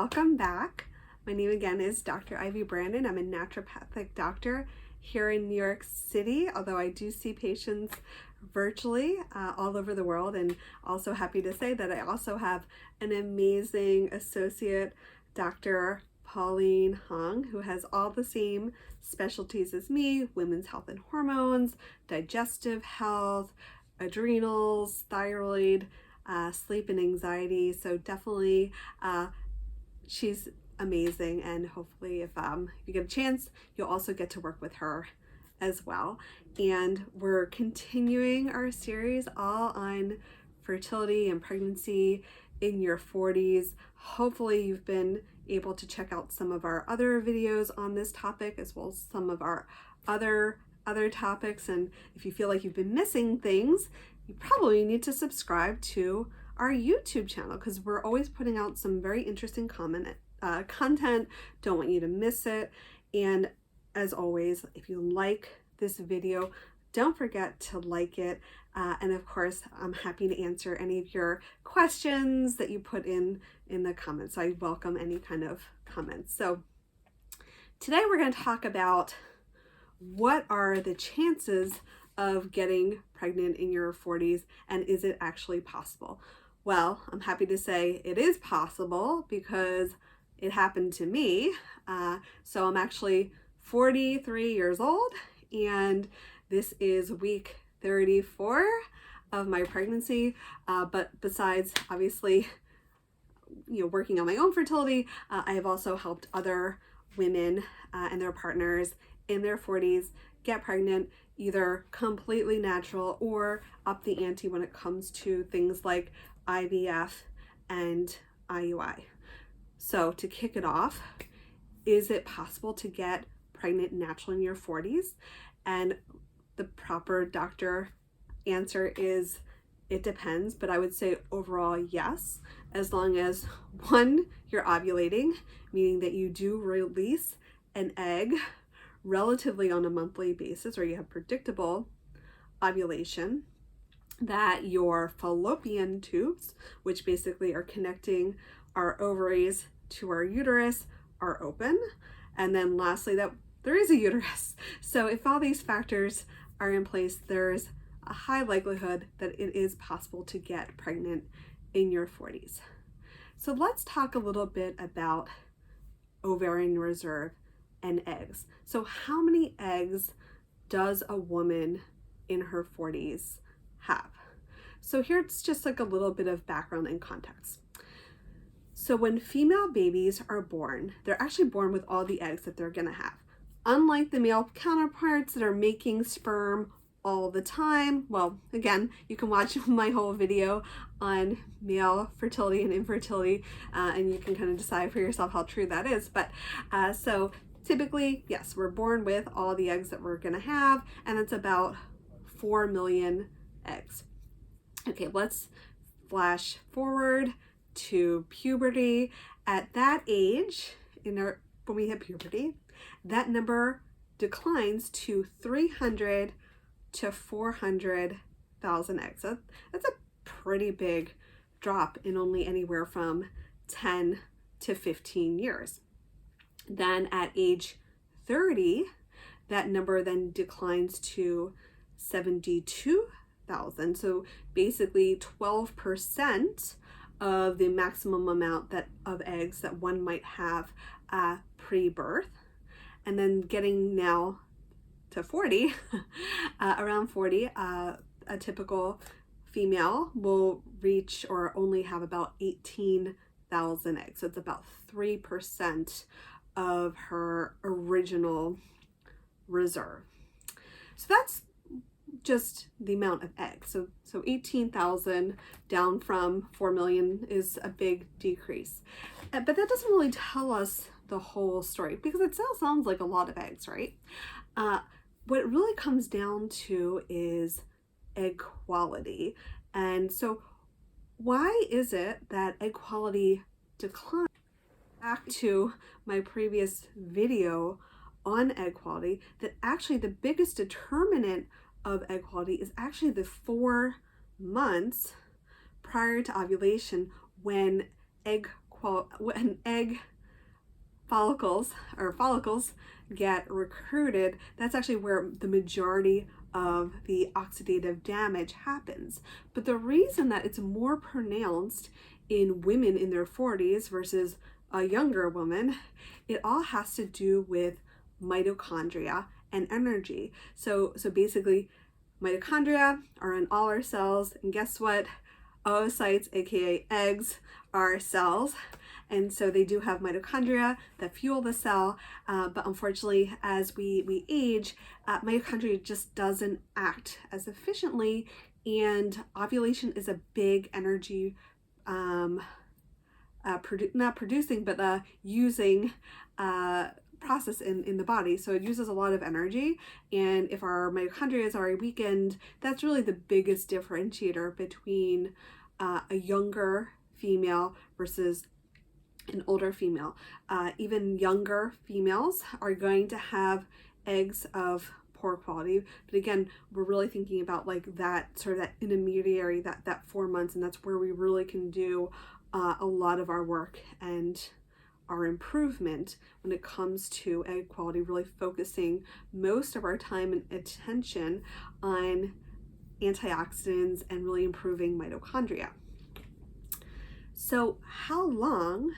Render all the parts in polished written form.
welcome back. My name again is Dr. Ivy Branin. I'm a naturopathic doctor here in New York City, although I do see patients virtually all over the world, and also happy to say that I also have an amazing associate, Dr. Pauline Hoang, who has all the same specialties as me: women's health and hormones, digestive health, adrenals, thyroid, sleep and anxiety. So definitely she's amazing, and hopefully if you get a chance, you'll also get to work with her as well. And we're continuing our series all on fertility and pregnancy in your 40s. Hopefully you've been able to check out some of our other videos on this topic, as well as some of our other topics. And if you feel like you've been missing things, you probably need to subscribe to our YouTube channel, because we're always putting out some very interesting content. Don't want you to miss it. And as always, if you like this video, don't forget to like it. And of course, I'm happy to answer any of your questions that you put in the comments. I welcome any kind of comments. So today we're going to talk about what are the chances of getting pregnant in your 40s, and is it actually possible? Well, I'm happy to say it is possible, because it happened to me. So I'm actually 43 years old, and this is week 34 of my pregnancy. But besides, obviously, working on my own fertility, I have also helped other women and their partners in their 40s get pregnant, either completely natural or up the ante when it comes to things like IVF and IUI. So to kick it off, is it possible to get pregnant naturally in your 40s? And the proper doctor answer is it depends, but I would say overall yes, as long as one, you're ovulating, meaning that you do release an egg relatively on a monthly basis, or you have predictable ovulation, that your fallopian tubes, which basically are connecting our ovaries to our uterus, are open, and then lastly, that there is a uterus. So if all these factors are in place, there's a high likelihood that it is possible to get pregnant in your 40s. So let's talk a little bit about ovarian reserve and eggs. So how many eggs does a woman in her 40s have? So here's just like a little bit of background and context. So when female babies are born, they're actually born with all the eggs that they're gonna have. Unlike the male counterparts that are making sperm all the time. Well, again, you can watch my whole video on male fertility and infertility, and you can kind of decide for yourself how true that is. But so typically, yes, we're born with all the eggs that we're gonna have, and it's about 4 million eggs. Okay, let's flash forward to puberty. At that age, when we hit puberty, that number declines to 300 to 400,000 eggs. That's a pretty big drop in only anywhere from 10 to 15 years. Then at age 30, that number then declines to 72,000. So basically 12% of the maximum amount of eggs that one might have pre-birth. And then getting now to 40, around 40, a typical female will reach or only have about 18,000 eggs. So it's about 3% of her original reserve. So that's just the amount of eggs. So 18,000 down from 4 million is a big decrease. But that doesn't really tell us the whole story, because it still sounds like a lot of eggs, right? What it really comes down to is egg quality. And so why is it that egg quality declines? Back to my previous video on egg quality, that actually the biggest determinant of egg quality is actually the 4 months prior to ovulation, when egg when egg follicles get recruited, that's actually where the majority of the oxidative damage happens. But the reason that it's more pronounced in women in their 40s versus a younger woman, it all has to do with mitochondria and energy. So basically, mitochondria are in all our cells, and guess what? Oocytes, aka eggs, are cells, and so they do have mitochondria that fuel the cell, but unfortunately, as we age, mitochondria just doesn't act as efficiently, and ovulation is a big energy not producing, but using process in the body. So it uses a lot of energy, and if our mitochondria are weakened, that's really the biggest differentiator between a younger female versus an older female. Even younger females are going to have eggs of poor quality, but again, we're really thinking about like that sort of that intermediary, that 4 months, and that's where we really can do a lot of our work and our improvement when it comes to egg quality, really focusing most of our time and attention on antioxidants and really improving mitochondria. So how long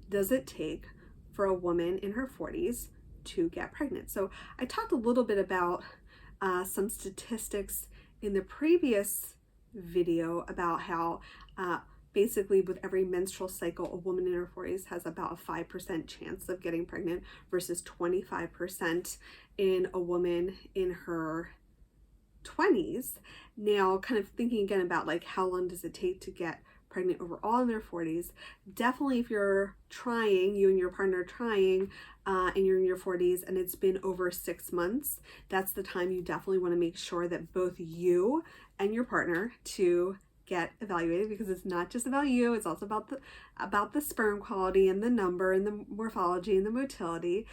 does it take for a woman in her 40s to get pregnant? So I talked a little bit about some statistics in the previous video about how basically with every menstrual cycle, a woman in her 40s has about a 5% chance of getting pregnant versus 25% in a woman in her 20s. Now, kind of thinking again about like how long does it take to get pregnant overall in their 40s, definitely if you're trying, you and your partner are trying, and you're in your 40s and it's been over 6 months, that's the time you definitely want to make sure that both you and your partner to get evaluated, because it's not just about you, it's also about the sperm quality and the number and the morphology and the motility.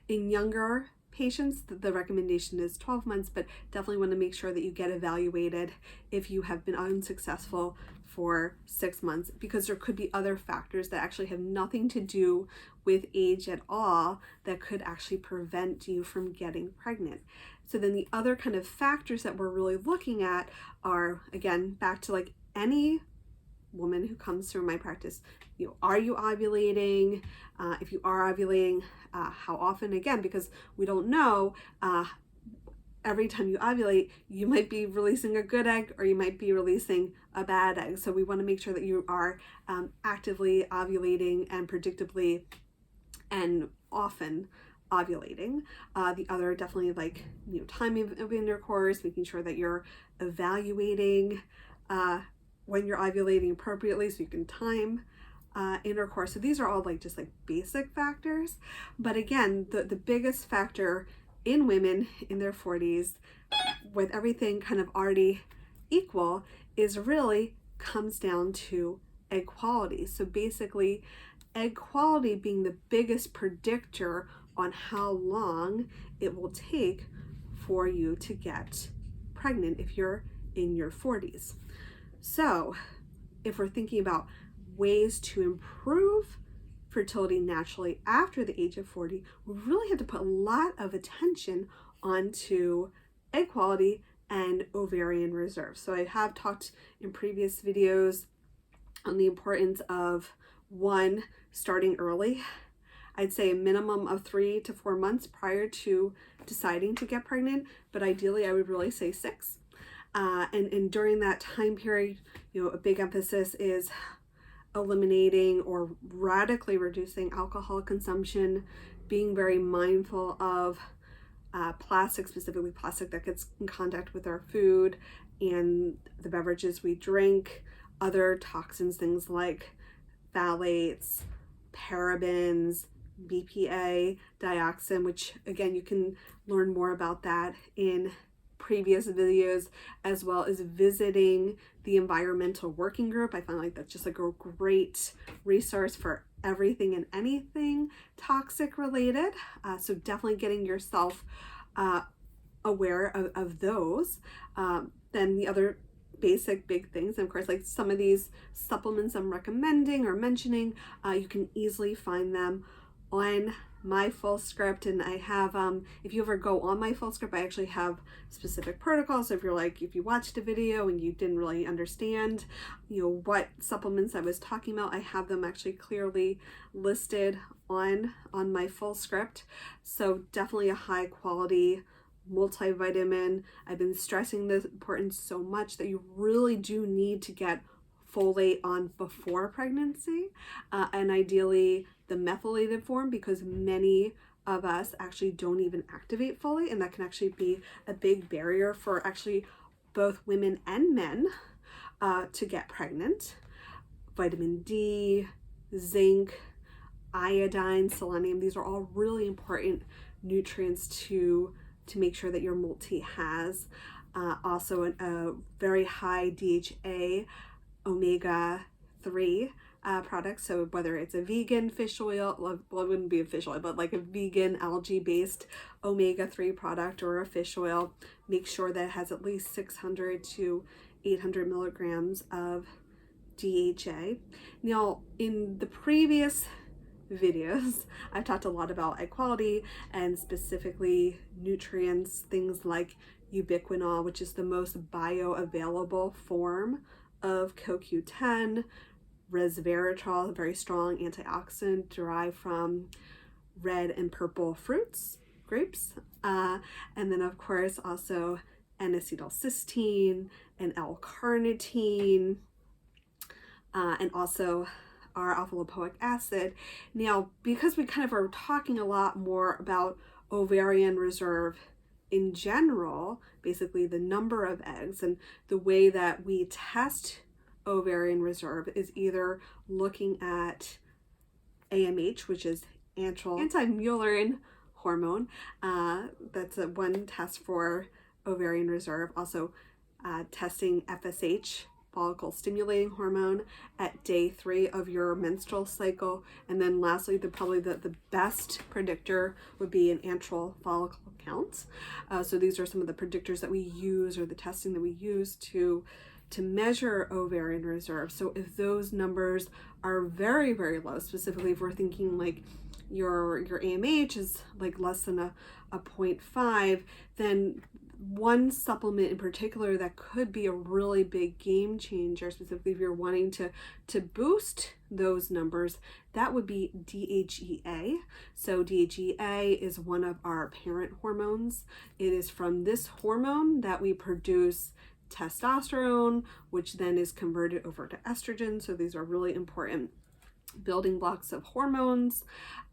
In younger patients, the recommendation is 12 months, but definitely want to make sure that you get evaluated if you have been unsuccessful for 6 months, because there could be other factors that actually have nothing to do with age at all that could actually prevent you from getting pregnant. So then the other kind of factors that we're really looking at are, again, back to like any woman who comes through my practice, are you ovulating? If you are ovulating, how often? Again, because we don't know, every time you ovulate, you might be releasing a good egg or you might be releasing a bad egg. So we want to make sure that you are actively ovulating and predictably and often ovulating. The other, definitely like time of intercourse, making sure that you're evaluating when you're ovulating appropriately so you can time intercourse. So these are all like just like basic factors. But again, the biggest factor in women in their 40s, with everything kind of already equal, is really comes down to egg quality. So basically, egg quality being the biggest predictor on how long it will take for you to get pregnant if you're in your 40s. So if we're thinking about ways to improve fertility naturally after the age of 40, we really have to put a lot of attention onto egg quality and ovarian reserve. So I have talked in previous videos on the importance of, one, starting early. I'd say a minimum of 3 to 4 months prior to deciding to get pregnant, but ideally I would really say 6. And during that time period, a big emphasis is eliminating or radically reducing alcohol consumption, being very mindful of plastic, specifically plastic that gets in contact with our food and the beverages we drink, other toxins, things like phthalates, parabens, BPA, dioxin, which again, you can learn more about that in previous videos, as well as visiting the environmental working group. I find like that's just like a great resource for everything and anything toxic related. So definitely getting yourself aware of those. Then the other basic big things. And of course, like some of these supplements I'm recommending or mentioning, you can easily find them on my full script. And I have, if you ever go on my full script, I actually have specific protocols. So if you're like, if you watched a video and you didn't really understand, what supplements I was talking about, I have them actually clearly listed on my full script. So definitely a high quality multivitamin. I've been stressing the importance so much that you really do need to get folate on before pregnancy, and ideally the methylated form, because many of us actually don't even activate folate, and that can actually be a big barrier for actually both women and men to get pregnant. Vitamin D, zinc, iodine, selenium, these are all really important nutrients to make sure that your multi has. Also a very high DHA omega-3 product. So whether it's a vegan fish oil, well, it wouldn't be a fish oil, but like a vegan algae-based omega-3 product or a fish oil, make sure that it has at least 600 to 800 milligrams of DHA. Now, in the previous videos, I've talked a lot about egg quality and specifically nutrients, things like ubiquinol, which is the most bioavailable form of CoQ10, resveratrol, a very strong antioxidant derived from red and purple fruits, grapes, and then of course also N-acetylcysteine and L-carnitine, and also our alpha lipoic acid. Now, because we kind of are talking a lot more about ovarian reserve in general, basically the number of eggs, and the way that we test ovarian reserve is either looking at AMH, which is anti-Mullerian hormone. That's one test for ovarian reserve. Also testing FSH, follicle stimulating hormone, at day 3 of your menstrual cycle. And then lastly, probably the best predictor would be an antral follicle count. So these are some of the predictors that we use, or the testing that we use to measure ovarian reserve. So if those numbers are very, very low, specifically if we're thinking like your AMH is like less than a 0.5, then one supplement in particular that could be a really big game changer, specifically if you're wanting to boost those numbers, that would be DHEA. So DHEA is one of our parent hormones. It is from this hormone that we produce testosterone, which then is converted over to estrogen. So these are really important building blocks of hormones.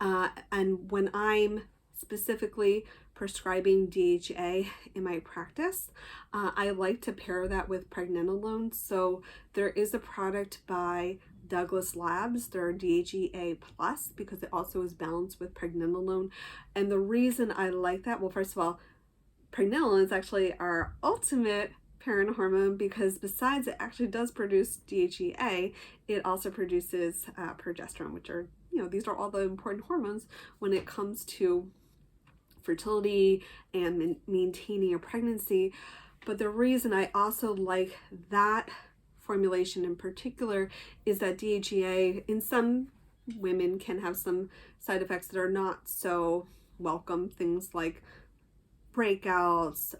And when I'm specifically prescribing DHA in my practice, I like to pair that with pregnenolone. So there is a product by Douglas Labs, their DHEA Plus, because it also is balanced with pregnenolone. And the reason I like that, well, first of all, pregnenolone is actually our ultimate parent hormone, because besides it actually does produce DHEA, it also produces progesterone, which are, these are all the important hormones when it comes to fertility and maintaining a pregnancy. But the reason I also like that formulation in particular is that DHEA in some women can have some side effects that are not so welcome, things like breakouts,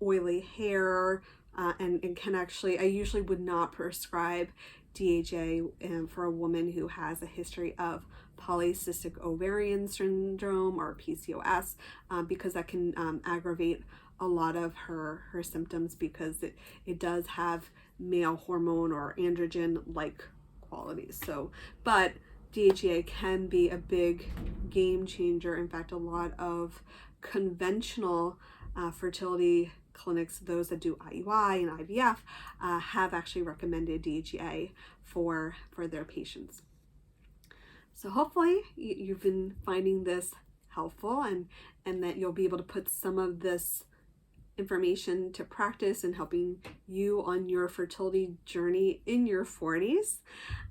oily hair, and can actually, I usually would not prescribe DHA for a woman who has a history of polycystic ovarian syndrome or PCOS, because that can aggravate a lot of her symptoms, because it does have male hormone or androgen like qualities. So, but DHEA can be a big game changer. In fact, a lot of conventional fertility clinics, those that do IUI and IVF, have actually recommended DHEA for their patients. So hopefully you've been finding this helpful, and that you'll be able to put some of this information to practice and helping you on your fertility journey in your 40s.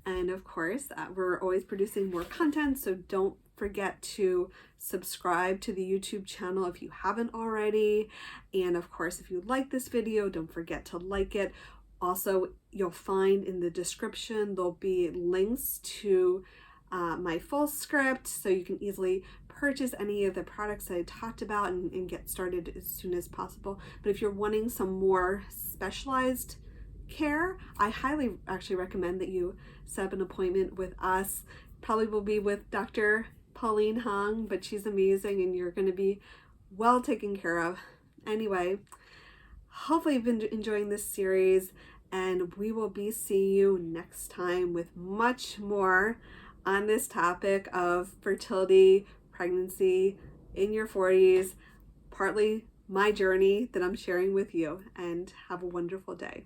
And of course, we're always producing more content, so don't forget to subscribe to the YouTube channel if you haven't already. And of course, if you like this video, don't forget to like it. Also, you'll find in the description there'll be links to my full script, so you can easily purchase any of the products that I talked about and get started as soon as possible. But if you're wanting some more specialized care, I highly actually recommend that you set up an appointment with us. Probably will be with Dr. Pauline Hoang, but she's amazing and you're going to be well taken care of. Anyway, hopefully you've been enjoying this series, and we will be seeing you next time with much more on this topic of fertility, pregnancy in your 40s, partly my journey that I'm sharing with you. And have a wonderful day.